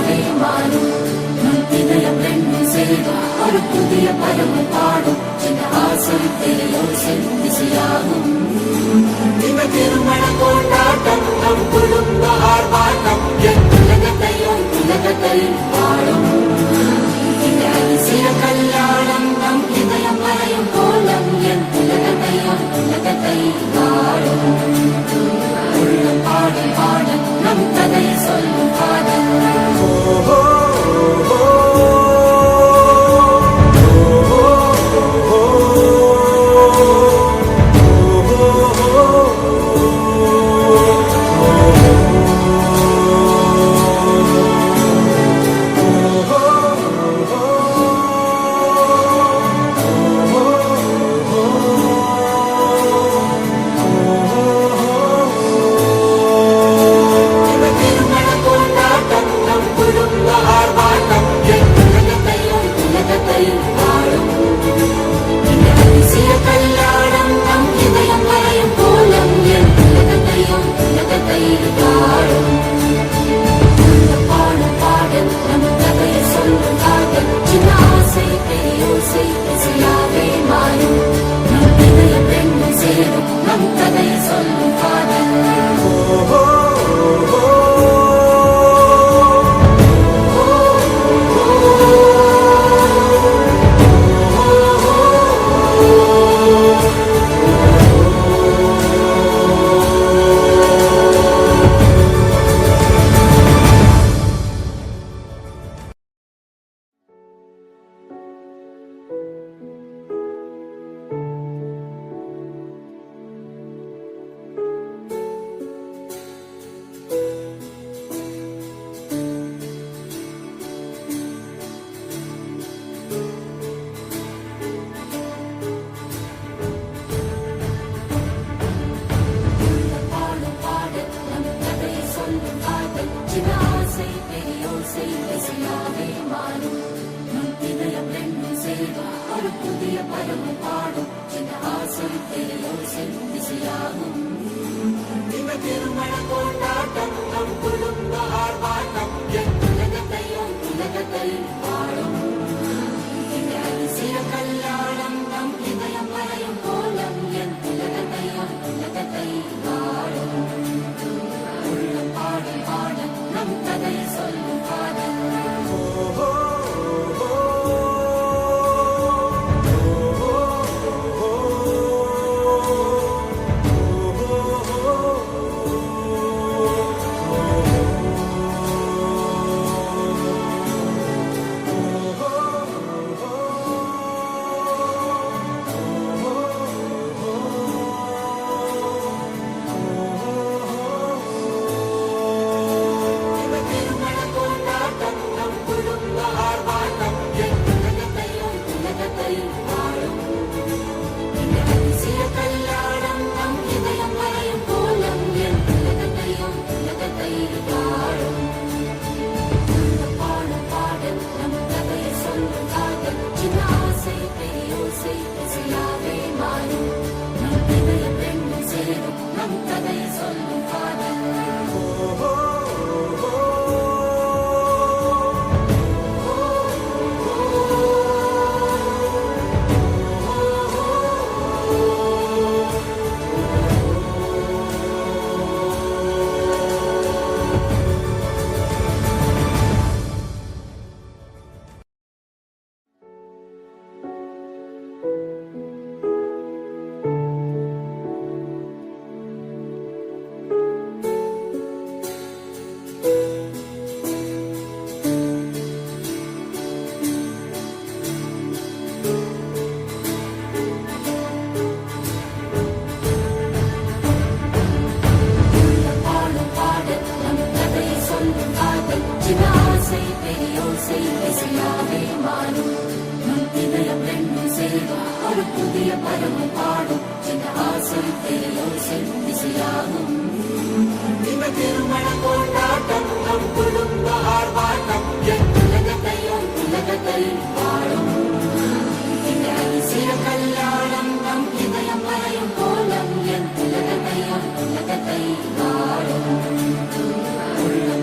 இசையாவே மாறும் நம் இதயம் ரெண்டும் சேரும் ஒரு புதிய பருவ பாடும் சின்ன ஆசை பெரியோசை இசையாகும் திருமண கொண்டாட்டம் நம் குடும்ப ஆர்ப்பாட்டம் என் உலகத்தையும் பாடும் இந்த அதிசய கல்யாணம் நம் இதயம் வரையும் கோலம் என் உலகத்தை பாடும் உள்ள பாடல் பாடல் நம் கதையை சொல்லும் பாடல்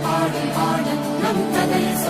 பாடல் பாடல் நம் கதையை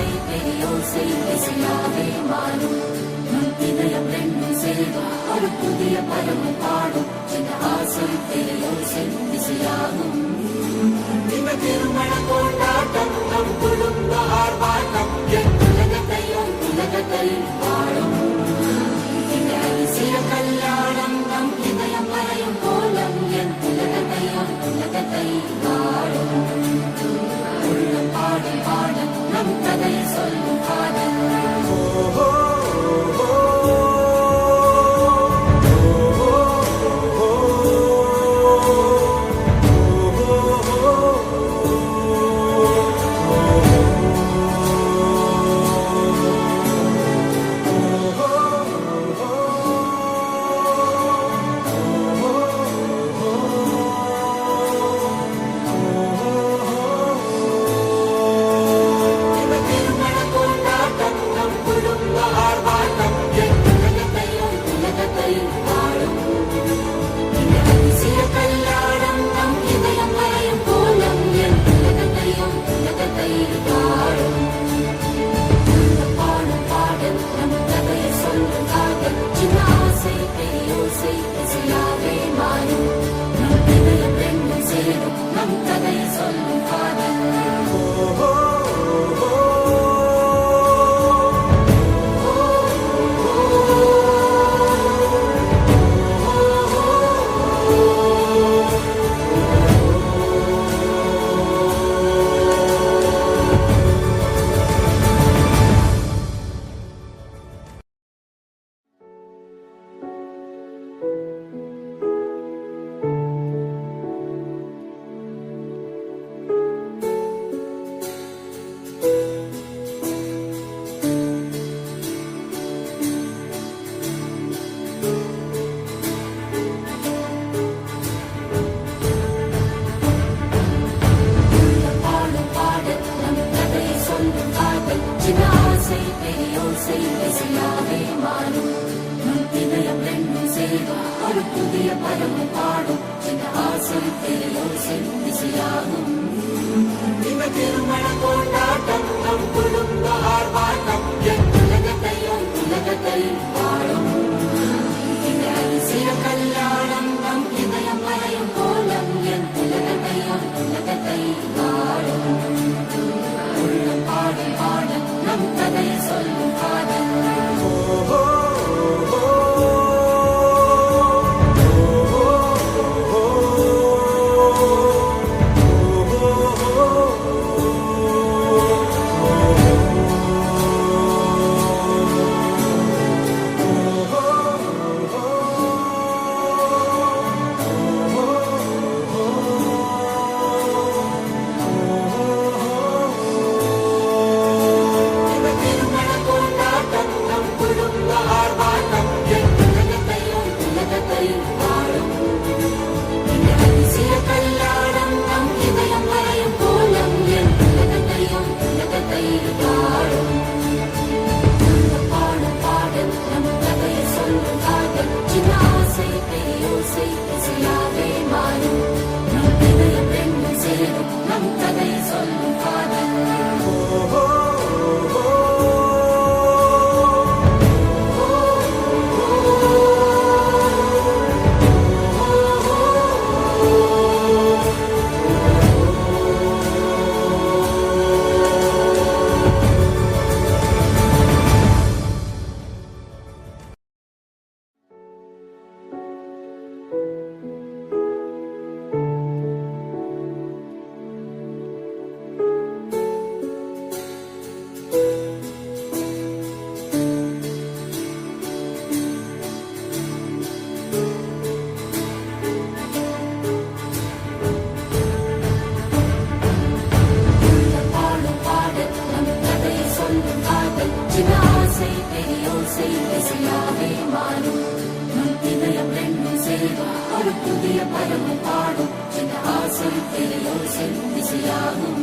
ஆசை பெரியோசை இசையாவே மாறும் நம் இதயம் ரெண்டும் சேரும் ஒரு புதிய பருவம் பாடும் சின்ன ஆசை பெரியோசை இசையாகும் இந்த திருமண கொண்டாட்டம் நம் குடும்ப ஆர்ப்பாட்டம் என் உலகத்தையும் வாழும் இந்த அதிசய கல்யாணம் நம் இதயம் வரையும் கோலம் என் உலகத்தை வாழும் உள்ள பாடல் பாடல் நம் கதையை சொல்லும் காதல் ஒரு புதிய பருவம் பாடும் சின்ன ஆசை பெரியோசை இசையாகும் இந்த திருமண கொண்டாட்டம் நம் குடும்ப ஆர்ப்பாட்டம் என் உலகத்தையும் வாழும் இந்த அதிசய கல்யாணம் நம் இதயம் வரையும் கோலம் என் உலகத்தை வாழும் உள்ள பாடல் பாடல் நம் கதையை சொல்லும் காதல் ஒரு புதிய பருவம் பாடும் சின்ன ஆசை பெரியோசை இசையாகும்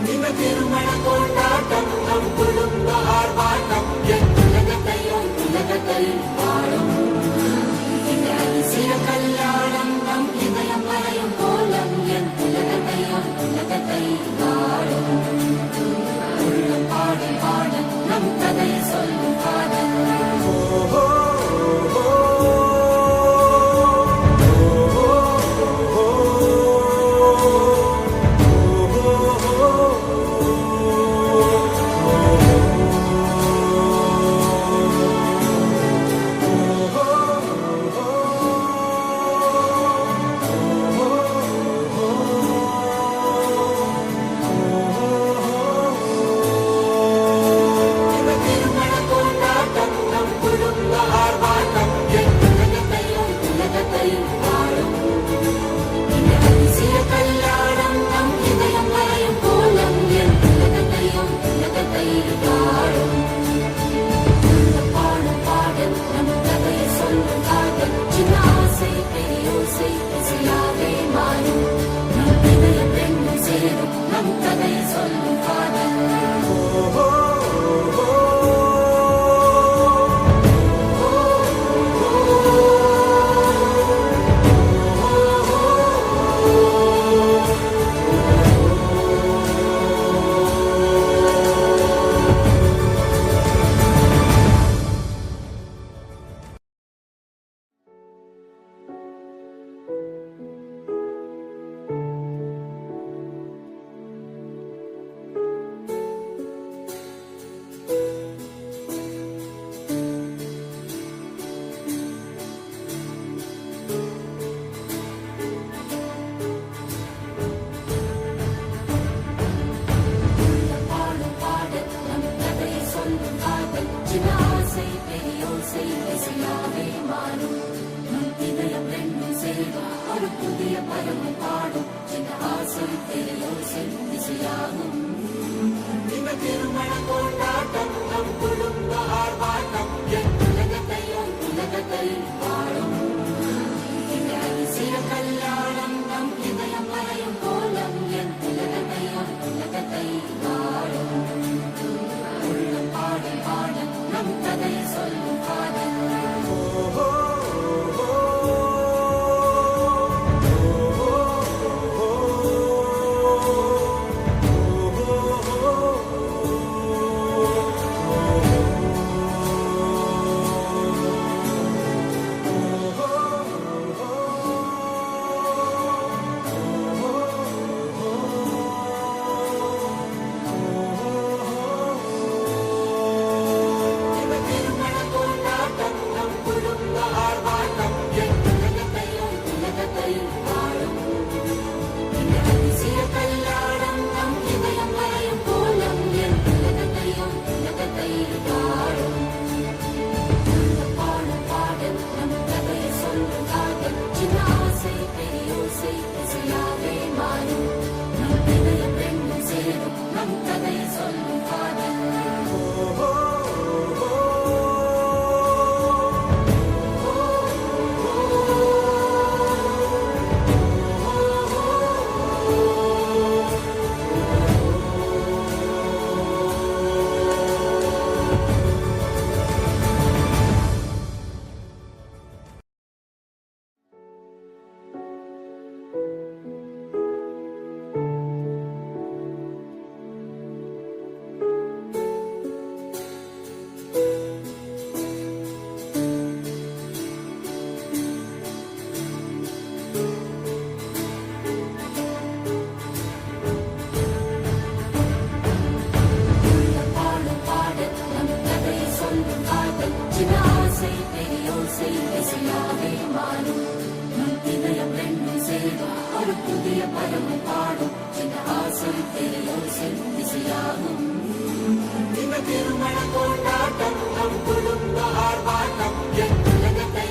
இந்த திருமண கொண்டாட்டம் நம் குடும்ப ஆர்ப்பாட்டம் என் உலகத்தையும் வாழும் இந்த அதிசய கல்யாணம் நம் இதயம் வரையும் கோலம் என் உலகத்தை வாழும் புதிய பருவம் பாடும் சின்ன ஆசை பெரியோசை திசையாகும் இந்த திருமண கொண்டாட்டம் நம் குடும்ப ஆர்ப்பாட்டம் என் உலகத்தை பாடும் இந்த அதிசய கல்யாணம் நம் இதயம் மறையும் கோலம் என் உலகத்தை பாடும் உள்ள பாடல் பாடல் நம் கதையை சொல்லும் காதல் ஒரு புதிய பருவம் பாடும் சின்ன ஆசை பெரியோசை திசையாகும் இந்த திருமண கொண்டாட்டம் நம் குடும்ப ஆர்ப்பாட்டம் என் உலகத்தை